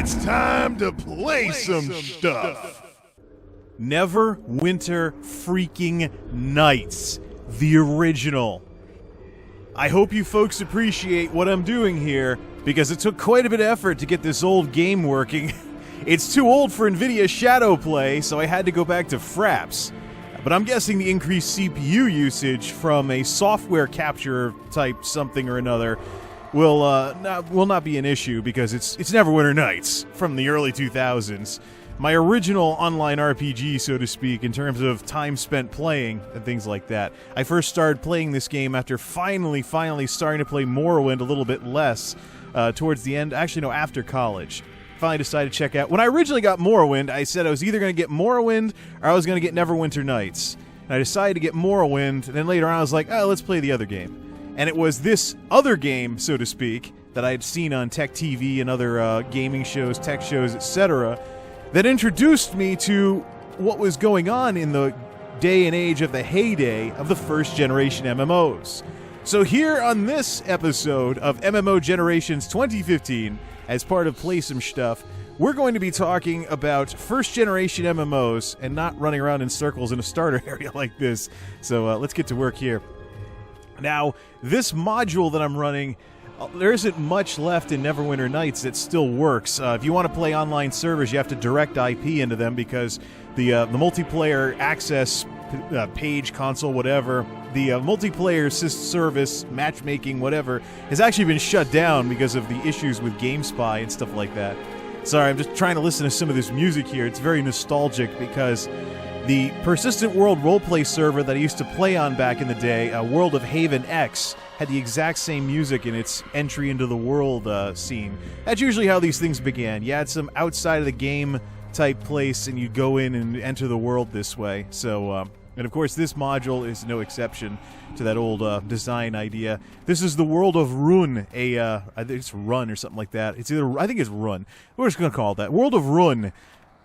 it's time to play some stuff. Neverwinter freaking Nights, the original. I hope you folks appreciate what I'm doing here, because it took quite a bit of effort to get this old game working. It's too old for NVIDIA Shadowplay, so I had to go back to Fraps. But I'm guessing the increased CPU usage from a software capture type something or another will not be an issue, because it's Neverwinter Nights from the early 2000s. My original online RPG, so to speak, in terms of time spent playing and things like that. I first started playing this game after finally starting to play Morrowind a little bit less towards the end. Actually, no, after college. Finally decided to check out. When I originally got Morrowind, I said I was either going to get Morrowind or I was going to get Neverwinter Nights. And I decided to get Morrowind, and then later on I was like, oh, let's play the other game. And it was this other game, so to speak, that I had seen on Tech TV and other gaming shows, tech shows, etc., that introduced me to what was going on in the day and age of the heyday of the first generation MMOs. So here on this episode of MMO Generations 2015, as part of Play Some Stuff, we're going to be talking about first-generation MMOs and not running around in circles in a starter area like this. So let's get to work here. Now, this module that I'm running, there isn't much left in Neverwinter Nights that still works. If you want to play online servers, you have to direct IP into them, because the multiplayer access page, console, whatever, the multiplayer service, matchmaking, whatever, has actually been shut down because of the issues with GameSpy and stuff like that. Sorry, I'm just trying to listen to some of this music here. It's very nostalgic, because the Persistent World roleplay server that I used to play on back in the day, World of Haven X, had the exact same music in its entry into the world scene. That's usually how these things began. You had some outside of the game type place, and you go in and enter the world this way. So, and of course, this module is no exception to that old design idea. This is the world of Run, I think it's Run or something like that. It's either, I think it's Run. We're just going to call it that. World of Run.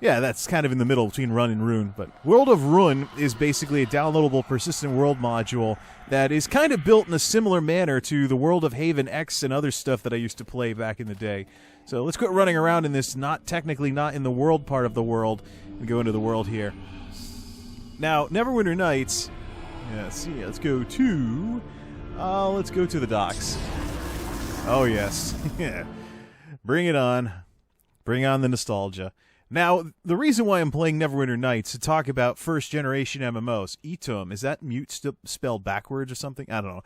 Yeah, that's kind of in the middle between Run and Rune. But World of Run is basically a downloadable persistent world module that is kind of built in a similar manner to the World of Haven X and other stuff that I used to play back in the day. So let's quit running around in this technically not in the world part of the world and go into the world here. Now, Neverwinter Nights, let's go to the docks. Oh yes. Bring it on. Bring on the nostalgia. Now, the reason why I'm playing Neverwinter Nights to talk about first-generation MMOs. Etum, is that mute spelled backwards or something? I don't know.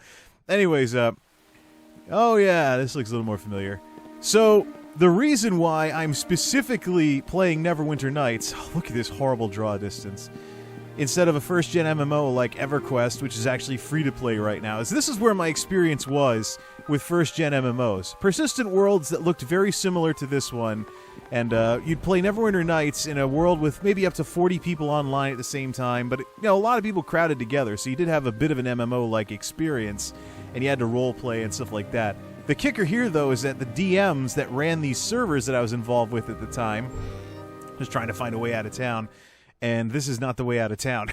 Anyways, oh yeah, this looks a little more familiar. So, the reason why I'm specifically playing Neverwinter Nights, look at this horrible draw distance, instead of a first-gen MMO like EverQuest, which is actually free-to-play right now, is this is where my experience was with first-gen MMOs. Persistent worlds that looked very similar to this one, and you'd play Neverwinter Nights in a world with maybe up to 40 people online at the same time, but a lot of people crowded together, so you did have a bit of an MMO-like experience, and you had to role-play and stuff like that. The kicker here, though, is that the DMs that ran these servers that I was involved with at the time, just trying to find a way out of town, and this is not the way out of town.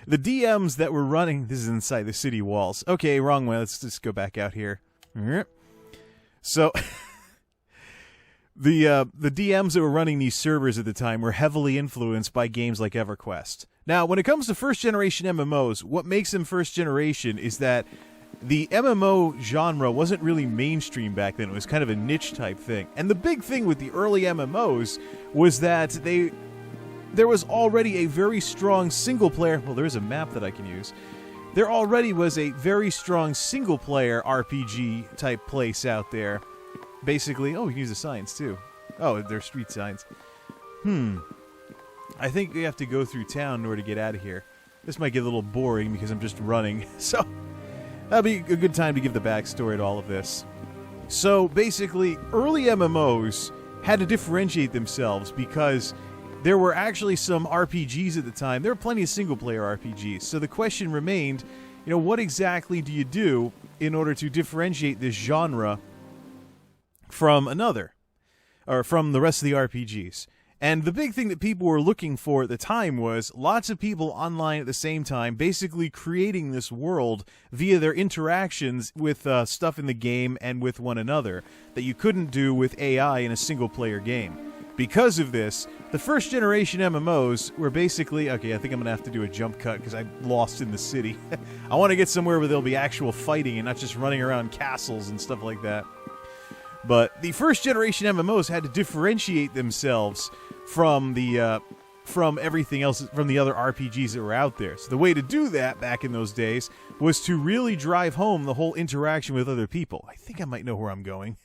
The DMs that were running... This is inside the city walls. Okay, wrong way. Let's just go back out here. So... The DMs that were running these servers at the time were heavily influenced by games like EverQuest. Now, when it comes to first-generation MMOs, what makes them first-generation is that the MMO genre wasn't really mainstream back then. It was kind of a niche-type thing. And the big thing with the early MMOs was that there was already a very strong single-player... Well, there is a map that I can use. There already was a very strong single-player RPG-type place out there. Basically, oh, we can use the signs, too. Oh, they're street signs. I think we have to go through town in order to get out of here. This might get a little boring because I'm just running. So, that'll be a good time to give the backstory to all of this. So, basically, early MMOs had to differentiate themselves because there were actually some RPGs at the time. There were plenty of single-player RPGs. So the question remained, what exactly do you do in order to differentiate this genre from another, or from the rest of the RPGs? And the big thing that people were looking for at the time was lots of people online at the same time, basically creating this world via their interactions with stuff in the game and with one another that you couldn't do with AI in a single-player game. Because of this, the first-generation MMOs were basically... Okay, I think I'm going to have to do a jump cut because I'm lost in the city. I want to get somewhere where there'll be actual fighting and not just running around castles and stuff like that. But the first-generation MMOs had to differentiate themselves from the from everything else, from the other RPGs that were out there. So the way to do that back in those days was to really drive home the whole interaction with other people. I think I might know where I'm going.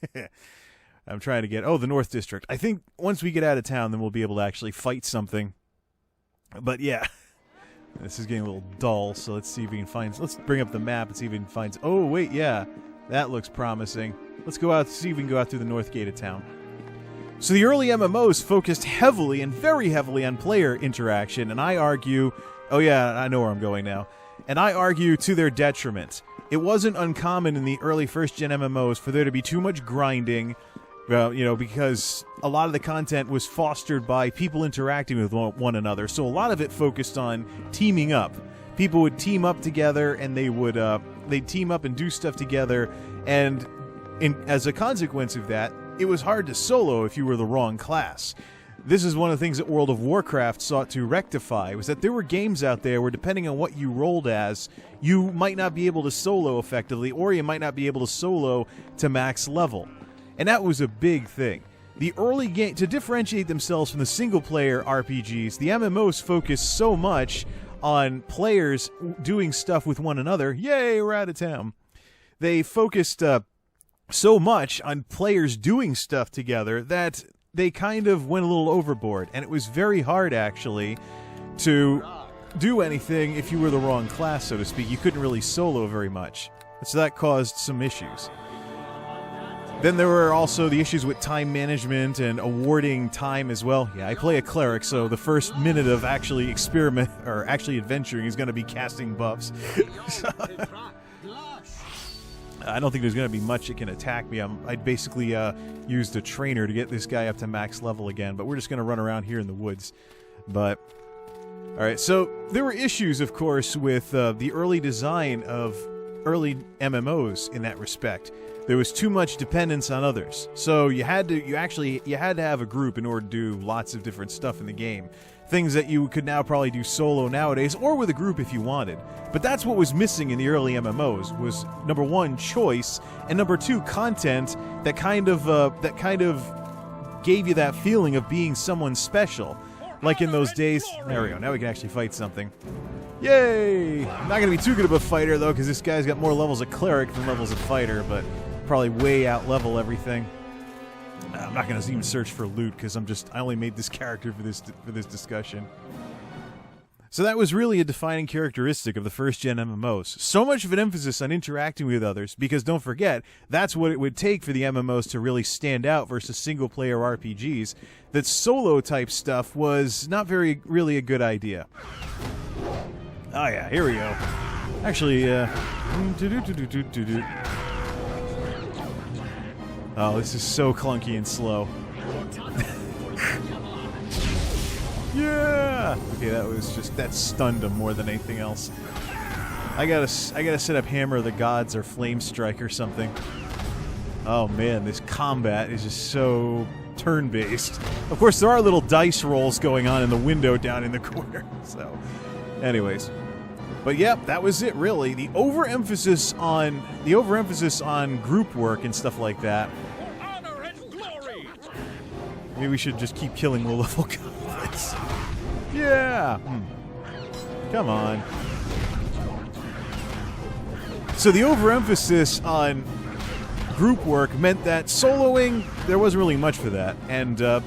I'm trying to get... Oh, the North District. I think once we get out of town, then we'll be able to actually fight something. But yeah, this is getting a little dull, so let's see if we can find... Let's bring up the map and see if we can find... Oh, wait, yeah. That looks promising. Let's go out, see if we can go out through the north gate of town. So the early MMOs focused heavily and very heavily on player interaction, and I argue... Oh yeah, I know where I'm going now. And I argue to their detriment. It wasn't uncommon in the early first-gen MMOs for there to be too much grinding, because a lot of the content was fostered by people interacting with one another. So a lot of it focused on teaming up. People would team up together, and they'd team up and do stuff together, and as a consequence of that, it was hard to solo if you were the wrong class. This is one of the things that World of Warcraft sought to rectify, was that there were games out there where, depending on what you rolled as, you might not be able to solo effectively, or you might not be able to solo to max level. And that was a big thing. The early game, to differentiate themselves from the single-player RPGs, the MMOs focused so much on players doing stuff with one another. Yay, we're out of town. They focused so much on players doing stuff together that they kind of went a little overboard. And it was very hard, actually, to do anything if you were the wrong class, so to speak. You couldn't really solo very much. So that caused some issues. Then there were also the issues with time management and awarding time as well. Yeah, I play a cleric, so the first minute of actually adventuring is going to be casting buffs. I don't think there's going to be much that can attack me. I basically used a trainer to get this guy up to max level again, but we're just going to run around here in the woods. But, alright, so there were issues, of course, with the early design of early MMOs in that respect. There was too much dependence on others. So you had to have a group in order to do lots of different stuff in the game. Things that you could now probably do solo nowadays, or with a group if you wanted. But that's what was missing in the early MMOs, was number one, choice, and number two, content that kind of gave you that feeling of being someone special. Like in those days. There we go, now we can actually fight something. Yay! I'm not going to be too good of a fighter, though, because this guy's got more levels of cleric than levels of fighter, but probably way out-level everything. I'm not going to even search for loot, because I only made this character for this discussion. So that was really a defining characteristic of the first-gen MMOs. So much of an emphasis on interacting with others, because don't forget, that's what it would take for the MMOs to really stand out versus single-player RPGs, that solo-type stuff was not really a good idea. Oh yeah, here we go. Actually, oh, this is so clunky and slow. Yeah! Okay, that stunned him more than anything else. I gotta set up Hammer of the Gods or Flame Strike or something. Oh man, this combat is just so turn-based. Of course, there are little dice rolls going on in the window down in the corner, so... Anyways. But yep, that was it really. The overemphasis on group work and stuff like that. Maybe we should just keep killing low-level goblins. Yeah! Come on. So the overemphasis on group work meant that soloing, there wasn't really much for that. And the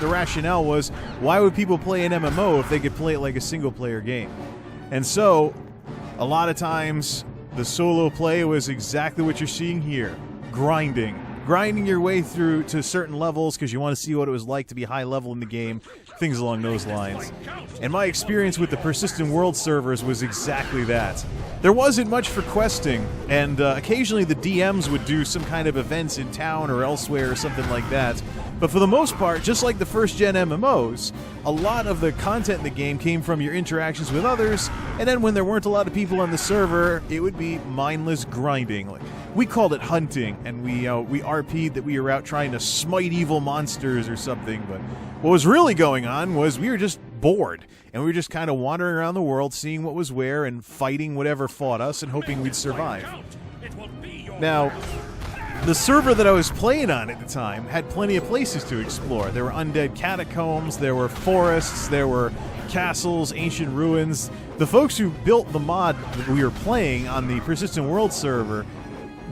rationale was, why would people play an MMO if they could play it like a single-player game? And so, a lot of times, the solo play was exactly what you're seeing here. Grinding. Grinding your way through to certain levels because you want to see what it was like to be high level in the game. things along those lines. And my experience with the Persistent World servers was exactly that. There wasn't much for questing, and occasionally the DMs would do some kind of events in town or elsewhere or something like that. But for the most part, just like the first-gen MMOs, a lot of the content in the game came from your interactions with others, and then when there weren't a lot of people on the server, it would be mindless grinding. Like, we called it hunting, and we RP'd that we were out trying to smite evil monsters or something, but what was really going on was we were just bored, and we were just kind of wandering around the world, seeing what was where, and fighting whatever fought us, and hoping we'd survive. Now, the server that I was playing on at the time had plenty of places to explore. There were undead catacombs, there were forests, there were castles, ancient ruins. The folks who built the mod that we were playing on the Persistent World server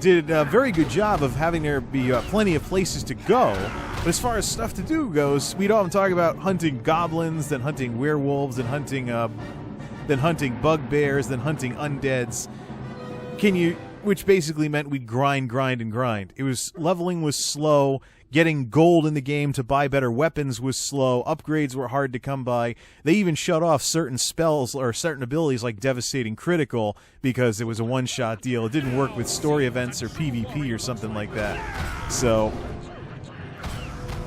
did a very good job of having there be plenty of places to go. But as far as stuff to do goes, we'd often talk about hunting goblins, then hunting werewolves, then hunting bugbears, then hunting undeads. Which basically meant we'd grind. Leveling was slow. Getting gold in the game to buy better weapons was slow. Upgrades were hard to come by. They even shut off certain spells or certain abilities like Devastating Critical because it was a one-shot deal. It didn't work with story events or PvP or something like that.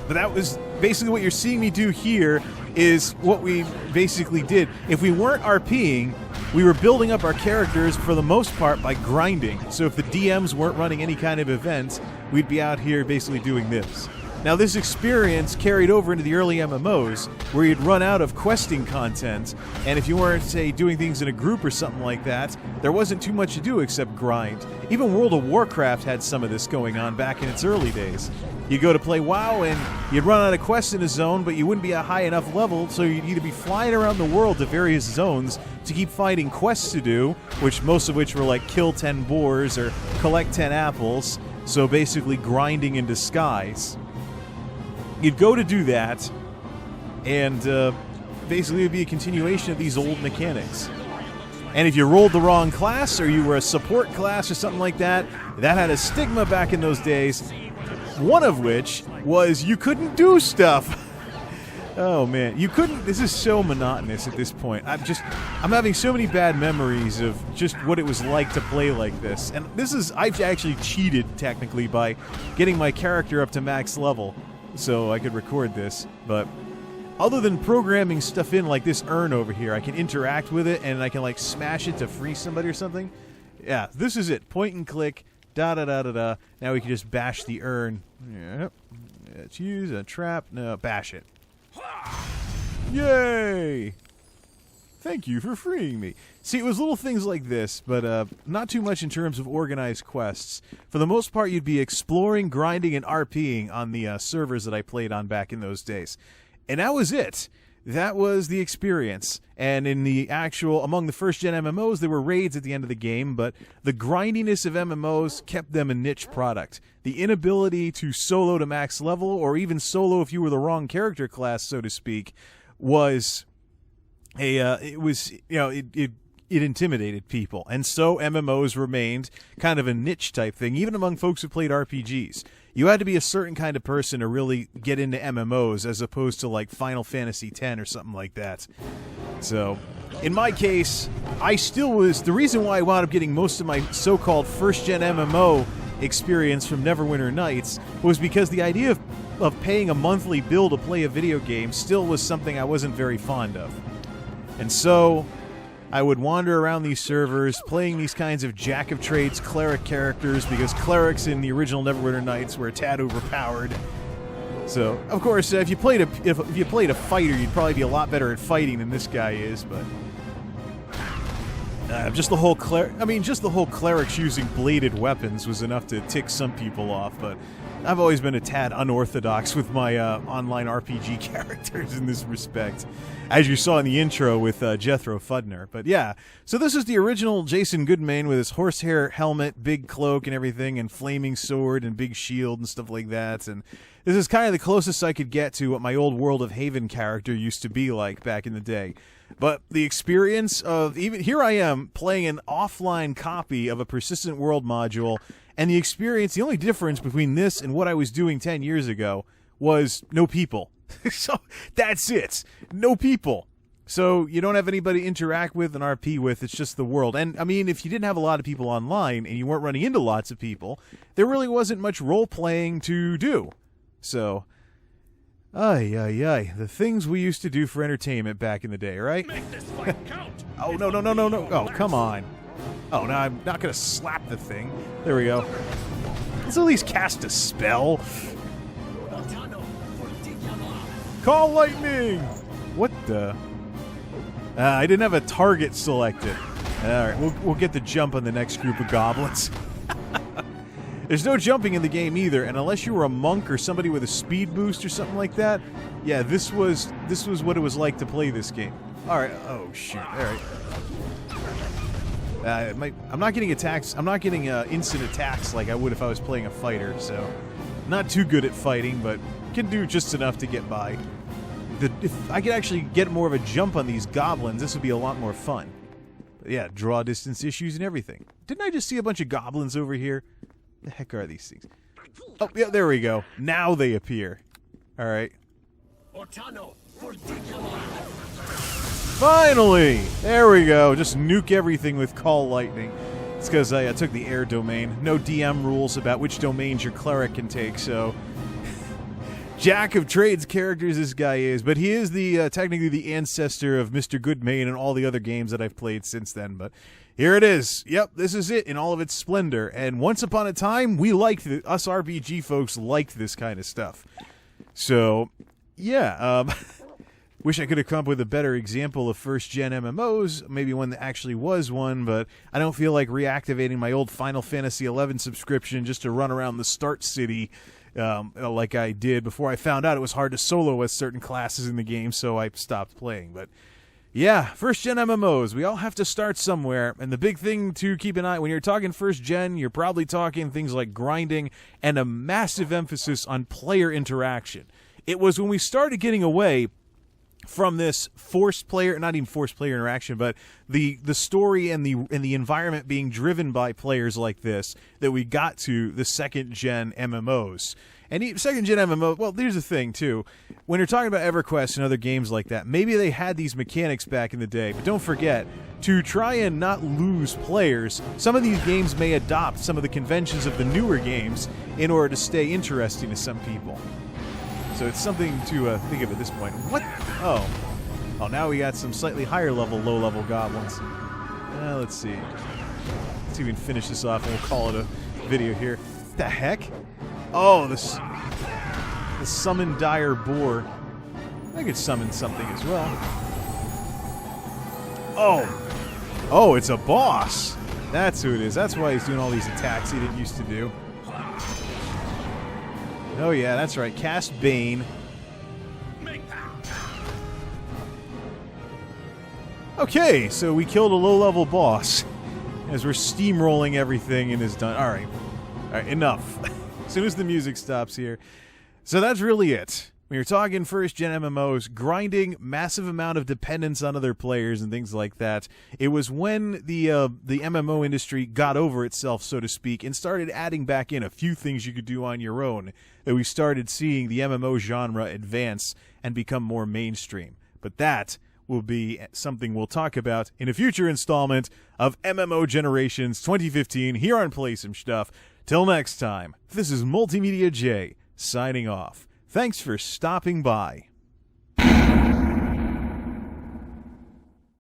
But that was basically what you're seeing me do here is what we basically did. If we weren't RPing, we were building up our characters for the most part by grinding. So if the DMs weren't running any kind of events, we'd be out here basically doing this. Now this experience carried over into the early MMOs where you'd run out of questing content, and if you weren't, say, doing things in a group or something like that, there wasn't too much to do except grind. Even World of Warcraft had some of this going on back in its early days. You'd go to play WoW and you'd run out of quests in a zone, but you wouldn't be a high enough level, so you'd either be flying around the world to various zones to keep finding quests to do, most of which were like kill 10 boars or collect 10 apples, so basically grinding in disguise. You'd go to do that, and basically it would be a continuation of these old mechanics. And if you rolled the wrong class, or you were a support class or something like that, that had a stigma back in those days. One of which was you couldn't do stuff. Oh man, you couldn't. This is so monotonous at this point. I'm having so many bad memories of just what it was like to play like this. And I've actually cheated technically by getting my character up to max level so I could record this. But other than programming stuff in like this urn over here, I can interact with it and I can like smash it to free somebody or something. Yeah, this is it. Point and click. Da-da-da-da-da. Now we can just bash the urn. Yep. Let's use a trap. No, bash it. Yay! Thank you for freeing me. See, it was little things like this, but not too much in terms of organized quests. For the most part, you'd be exploring, grinding, and RPing on the servers that I played on back in those days. And that was it. That was the experience. And in the among the first-gen MMOs, there were raids at the end of the game, but the grindiness of MMOs kept them a niche product. The inability to solo to max level, or even solo if you were the wrong character class, so to speak, was it intimidated people. And so MMOs remained kind of a niche type thing, even among folks who played RPGs. You had to be a certain kind of person to really get into MMOs as opposed to like Final Fantasy X or something like that. So, in my case, the reason why I wound up getting most of my so-called first-gen MMO experience from Neverwinter Nights was because the idea of paying a monthly bill to play a video game still was something I wasn't very fond of. And so I would wander around these servers playing these kinds of jack-of-trades cleric characters because clerics in the original Neverwinter Nights were a tad overpowered. So, of course, if you played a fighter, you'd probably be a lot better at fighting than this guy is, but just the whole clerics using bladed weapons was enough to tick some people off, but I've always been a tad unorthodox with my online RPG characters in this respect, as you saw in the intro with Jethro Fudner. But yeah, so this is the original Jason Goodman with his horsehair helmet, big cloak and everything, and flaming sword and big shield and stuff like that. And this is kind of the closest I could get to what my old World of Haven character used to be like back in the day. But the experience of here I am playing an offline copy of a Persistent World module, and the only difference between this and what I was doing 10 years ago was no people. So that's it. No people. So you don't have anybody to interact with and RP with. It's just the world. And, I mean, if you didn't have a lot of people online and you weren't running into lots of people, there really wasn't much role-playing to do. So, the things we used to do for entertainment back in the day, right? Make this fight count. Oh, no. Oh, come on. Oh, no, I'm not going to slap the thing. There we go. Let's at least cast a spell. Call lightning! What the... I didn't have a target selected. Alright, we'll get the jump on the next group of goblins. There's no jumping in the game either, and unless you were a monk or somebody with a speed boost or something like that, yeah, this was what it was like to play this game. Alright, oh shoot, alright. I'm not getting attacks, I'm not getting instant attacks like I would if I was playing a fighter, so... Not too good at fighting, but can do just enough to get by. If I could actually get more of a jump on these goblins, this would be a lot more fun. But yeah, draw distance issues and everything. Didn't I just see a bunch of goblins over here? The heck are these things? Oh, yeah, there we go. Now they appear. Alright. Finally! There we go. Just nuke everything with Call Lightning. It's because I took the air domain. No DM rules about which domains your cleric can take, so... Jack of trades characters this guy is, but he is the technically the ancestor of Mr. Goodmain and all the other games that I've played since then, but here it is. Yep, this is it in all of its splendor, and once upon a time, we liked it. Us RPG folks liked this kind of stuff. So, yeah, wish I could have come up with a better example of first-gen MMOs, maybe one that actually was one, but I don't feel like reactivating my old Final Fantasy XI subscription just to run around the start city like I did before I found out it was hard to solo with certain classes in the game, so I stopped playing. But yeah, first-gen MMOs, we all have to start somewhere, and the big thing to keep an eye, when you're talking first-gen, you're probably talking things like grinding and a massive emphasis on player interaction. It was when we started getting away from this forced player, not even forced player interaction, but the story and the environment being driven by players like this, that we got to the second-gen MMOs. And second-gen MMO, well, there's the thing, too. When you're talking about EverQuest and other games like that, maybe they had these mechanics back in the day, but don't forget, to try and not lose players, some of these games may adopt some of the conventions of the newer games in order to stay interesting to some people. So it's something to think of at this point. What? Oh, now we got some slightly higher level, low-level goblins. Let's see. Let's see if we can finish this off, and we'll call it a video here. What the heck? Oh, the Summon Dire Boar. I could summon something as well. Oh, it's a boss. That's who it is. That's why he's doing all these attacks he didn't used to do. Oh yeah, that's right. Cast Bane. Okay, so we killed a low-level boss as we're steamrolling everything and is done. All right, enough. As soon as the music stops here. So that's really it. When you're talking first-gen MMOs, grinding, massive amount of dependence on other players and things like that, it was when the MMO industry got over itself, so to speak, and started adding back in a few things you could do on your own, that we started seeing the MMO genre advance and become more mainstream. But that will be something we'll talk about in a future installment of MMO Generations 2015 here on Play Some Stuff. Till next time, this is MultimediaJay signing off. Thanks for stopping by.